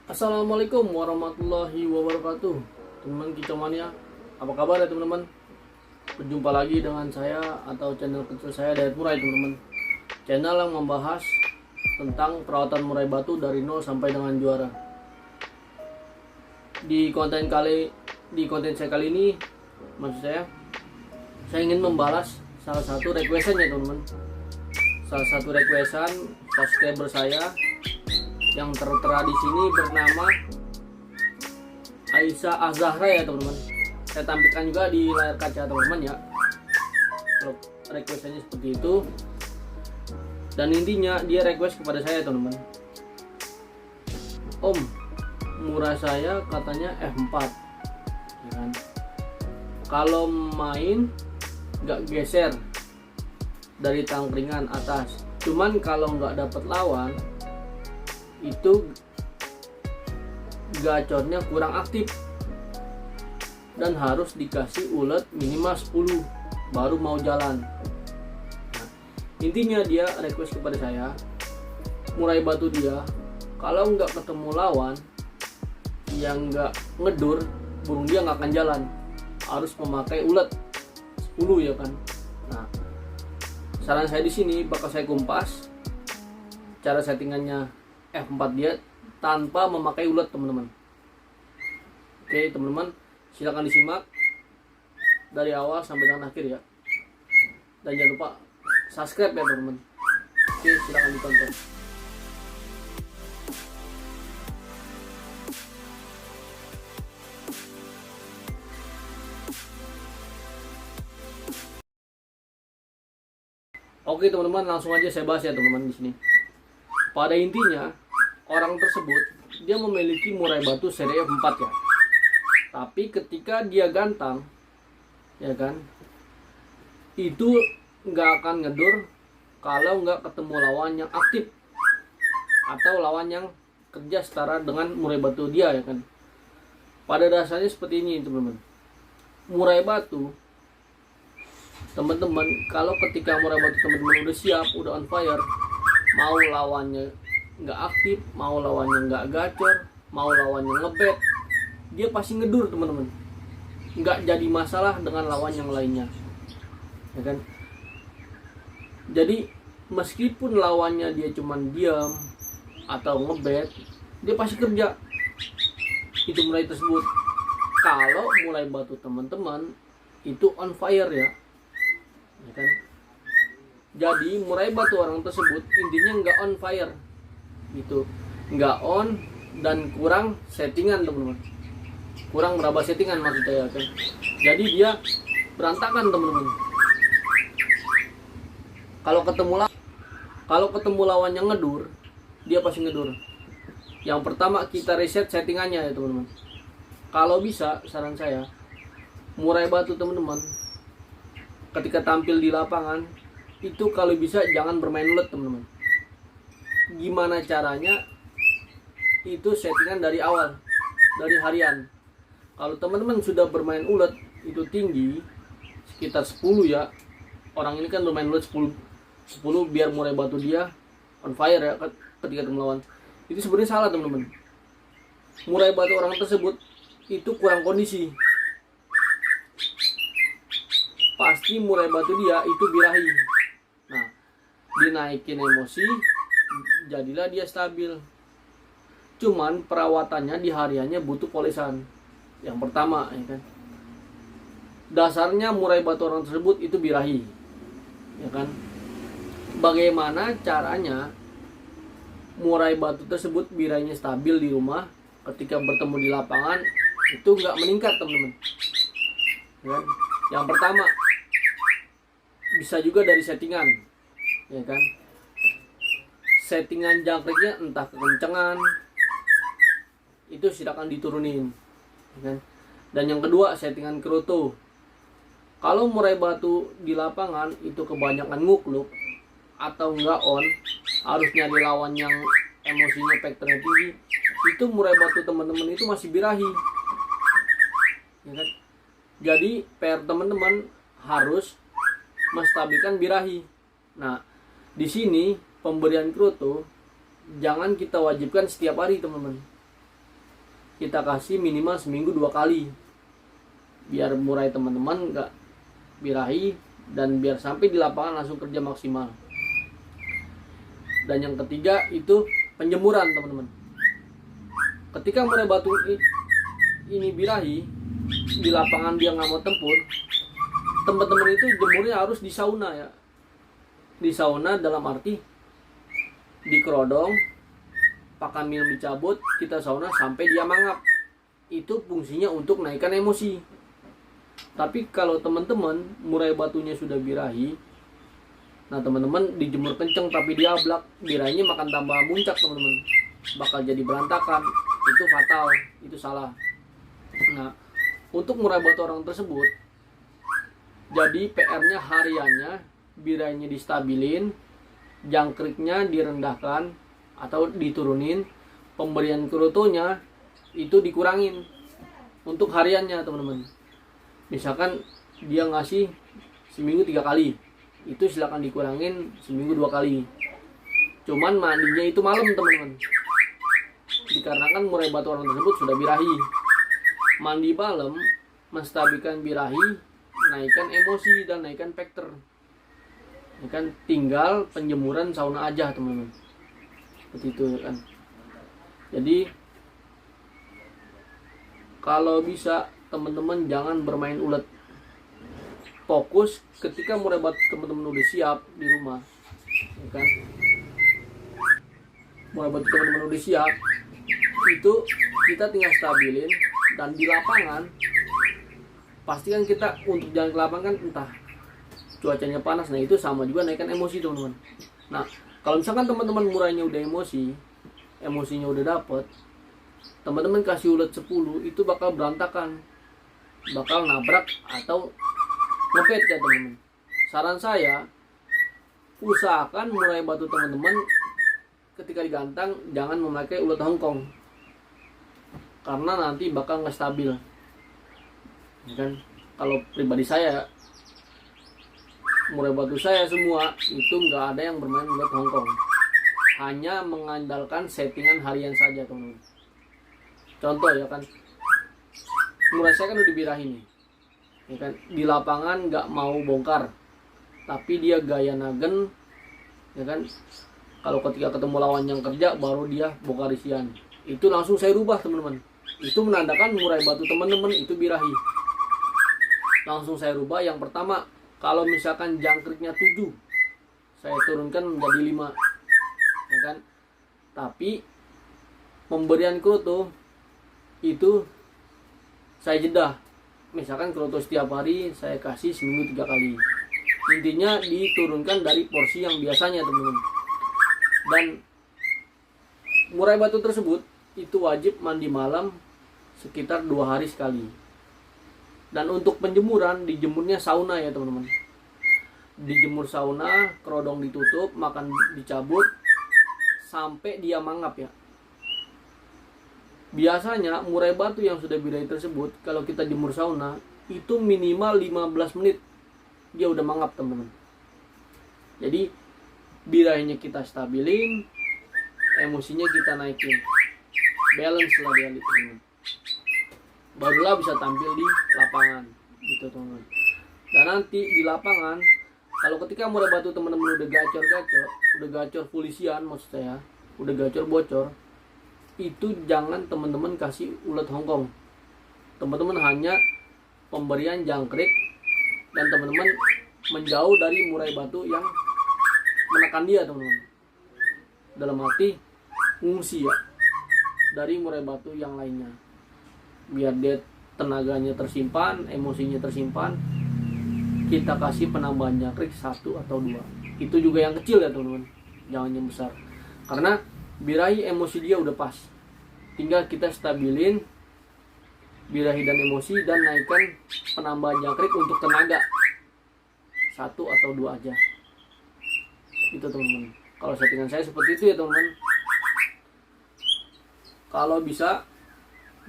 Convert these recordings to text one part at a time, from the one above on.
Assalamualaikum warahmatullahi wabarakatuh. Teman-teman kicau mania, apa kabar ya teman-teman? Berjumpa lagi dengan saya atau channel kecil saya Dayat Murai, teman-teman. Channel yang membahas tentang perawatan murai batu dari nol sampai dengan juara. Di konten saya kali ini, maksud saya ingin membalas salah satu requestan ya teman-teman. Salah satu requestan subscriber saya yang tertera di sini bernama Aisyah Azahra ya teman-teman. Saya tampilkan juga di layar kaca teman-teman ya. Kalau requestannya seperti itu. Dan intinya dia request kepada saya teman-teman. Om, murai saya katanya F4 ya kan? Kalau main nggak geser dari tangkringan atas. Cuman kalau nggak dapat lawan itu gacornya kurang aktif dan harus dikasih ulet minimal 10 baru mau jalan. Nah, intinya dia request kepada saya, murai batu dia kalau nggak ketemu lawan yang nggak ngedur, burung dia nggak akan jalan, harus memakai ulet 10 ya kan. Nah, saran saya di sini bakal saya kumpas cara settingannya F4 dia tanpa memakai ulet teman-teman. Oke teman-teman, silakan disimak dari awal sampai dengan akhir ya. Dan jangan lupa subscribe ya teman-teman. Oke, silakan ditonton. Oke teman-teman, langsung aja saya bahas ya teman-teman di sini. Pada intinya, orang tersebut dia memiliki murai batu seri F4 ya. Tapi ketika dia gantang, ya kan, itu nggak akan ngedur kalau nggak ketemu lawan yang aktif atau lawan yang kerja setara dengan murai batu dia ya kan. Pada dasarnya seperti ini teman-teman. Murai batu, teman-teman, kalau ketika murai batu teman-teman udah siap, udah on fire, mau lawannya nggak aktif, mau lawannya nggak gacor, mau lawannya ngebet, dia pasti ngedur teman-teman. Nggak jadi masalah dengan lawan yang lainnya, ya kan. Jadi meskipun lawannya dia cuman diam atau ngebet, dia pasti kerja itu murai tersebut. Kalau murai batu teman-teman itu on fire ya kan. Jadi murai batu orang tersebut intinya nggak on fire gitu, nggak on dan kurang settingan teman-teman, kurang meraba settingan maksud saya kan. Jadi dia berantakan teman-teman. Kalau ketemu lawan yang ngedur, dia pasti ngedur. Yang pertama kita reset settingannya ya teman-teman. Kalau bisa saran saya, murai batu teman-teman ketika tampil di lapangan itu kalau bisa jangan bermain ulet teman-teman. Gimana caranya? Itu settingan dari awal, dari harian. Kalau teman-teman sudah bermain ulet itu tinggi sekitar 10 ya. Orang ini kan bermain ulet 10 biar murai batu dia on fire ya ketika melawan. Itu sebenarnya salah teman-teman. Murai batu orang tersebut itu kurang kondisi. Pasti murai batu dia itu birahi. Nah, dinaikin emosi, jadilah dia stabil. Cuman perawatannya di hariannya butuh polesan. Yang pertama, ya kan. Dasarnya murai batu orang tersebut itu birahi, ya kan. Bagaimana caranya murai batu tersebut birahinya stabil di rumah, ketika bertemu di lapangan itu nggak meningkat teman-teman. Ya kan? Yang pertama bisa juga dari settingan, ya kan. Settingan jangkriknya entah kekencengan itu silakan diturunin, ya kan. Dan yang kedua settingan kerutu. Kalau murai batu di lapangan itu kebanyakan ngukluk atau enggak on, harus nyari lawan yang emosinya vektornya tinggi, itu murai batu teman-teman itu masih birahi, ya kan. Jadi PR teman-teman harus menstabilkan birahi. Nah, di sini pemberian kerutu jangan kita wajibkan setiap hari teman-teman. kita kasih minimal seminggu 2 kali, biar murai teman-teman nggak birahi dan biar sampai di lapangan langsung kerja maksimal. Dan yang ketiga itu penjemuran teman-teman. Ketika murai batu ini birahi di lapangan dia nggak mau tempur, teman-teman itu jemurnya harus di sauna ya. Di sauna dalam arti di kerodong, pakan minum dicabut, kita sauna sampai dia mangap. Itu fungsinya untuk naikkan emosi. Tapi kalau teman-teman murai batunya sudah birahi, nah teman-teman dijemur kenceng tapi dia ablak, birahinya makan tambah muncak teman-teman, bakal jadi berantakan. Itu fatal, itu salah. Nah, untuk murai batu orang tersebut, jadi PR-nya hariannya birahinya distabilin, jangkriknya direndahkan atau diturunin, pemberian krotonya itu dikurangin untuk hariannya teman-teman. Misalkan dia ngasih seminggu 3 kali, itu silakan dikurangin seminggu 2 kali. Cuman mandinya itu malam teman-teman, dikarenakan murai batu orang tersebut sudah birahi. Mandi malam menstabilkan birahi, naikkan emosi dan naikkan faktor. Ya kan, tinggal penjemuran sauna aja teman-teman, seperti itu ya kan. Jadi kalau bisa teman-teman jangan bermain ulet, fokus ketika murai batu teman-teman udah siap di rumah ya kan, murai batu teman-teman udah siap, itu kita tinggal stabilin. Dan di lapangan pastikan kita untuk jalan ke lapangan entah cuacanya panas, nah itu sama juga naikkan emosi teman-teman. Nah kalau misalkan teman-teman murainya udah emosinya udah dapet, teman-teman kasih ulet 10 itu bakal berantakan, bakal nabrak atau ngepet ya teman-teman. Saran saya, usahakan murai batu teman-teman ketika digantang jangan memakai ulet Hongkong, karena nanti bakal nggak stabil ya kan. Kalau pribadi saya, murai batu saya semua itu nggak ada yang bermain ulet Hongkong, hanya mengandalkan settingan harian saja teman-teman. Contoh ya kan, murai saya kan udah dibirahi nih ya kan, di lapangan nggak mau bongkar tapi dia gaya nagen ya kan. Kalau ketika ketemu lawan yang kerja baru dia bongkar isian, itu langsung saya rubah teman-teman. Itu menandakan murai batu teman-teman itu birahi. Langsung saya rubah. Yang pertama, kalau misalkan jangkriknya 7, saya turunkan menjadi 5 ya kan. Tapi pemberian kroto itu saya jeda. Misalkan kroto setiap hari saya kasih seminggu 3 kali. Intinya diturunkan dari porsi yang biasanya teman-teman. Dan murai batu tersebut itu wajib mandi malam sekitar 2 hari sekali. Dan untuk penjemuran, dijemurnya sauna ya teman-teman. Dijemur sauna, kerodong ditutup, makan dicabut sampai dia mangap ya. Biasanya murai batu yang sudah birahi tersebut kalau kita jemur sauna itu minimal 15 menit dia udah mangap teman-teman. Jadi birahinya kita stabilin, emosinya kita naikin, balance lah dia teman-teman. Barulah bisa tampil di lapangan gitu teman-teman. Dan nanti di lapangan kalau ketika murai batu teman-teman udah gacor full isian, maksud saya udah gacor bocor, itu jangan teman-teman kasih ulet Hongkong. Teman-teman hanya pemberian jangkrik dan teman-teman menjauh dari murai batu yang menekan dia teman-teman. Dalam arti ngungsi ya dari murai batu yang lainnya, biar dia tenaganya tersimpan, emosinya tersimpan. Kita kasih penambahan jangkrik 1 atau 2. Itu juga yang kecil ya teman-teman, jangan yang besar. Karena birahi emosi dia udah pas, tinggal kita stabilin birahi dan emosi dan naikkan penambahan jangkrik untuk tenaga 1 atau 2 aja. Itu teman-teman. Kalau settingan saya seperti itu ya teman-teman. Kalau bisa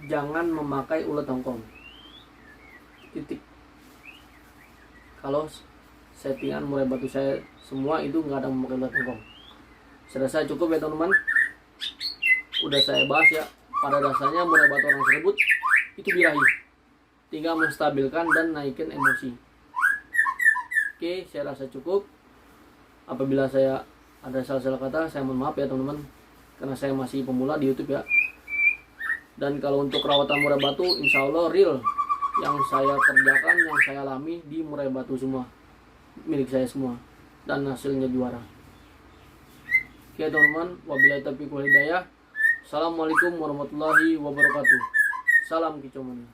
jangan memakai ulet Hongkong. Titik. Kalau settingan murai batu saya semua itu nggak ada memakai ulet Hongkong. Saya rasa cukup ya teman-teman. Udah saya bahas ya pada dasarnya murai batu orang tersebut itu birahi, tinggal menstabilkan dan naikin emosi. Oke, saya rasa cukup. Apabila saya ada salah-salah kata, saya mohon maaf ya teman-teman, karena saya masih pemula di YouTube ya. Dan kalau untuk rawatan murai batu, insya Allah real yang saya kerjakan, yang saya alami di murai batu semua, milik saya semua, dan hasilnya juara. Oke teman-teman, wabillahi taufiq wal hidayah. Assalamualaikum warahmatullahi wabarakatuh. Salam kicau mania.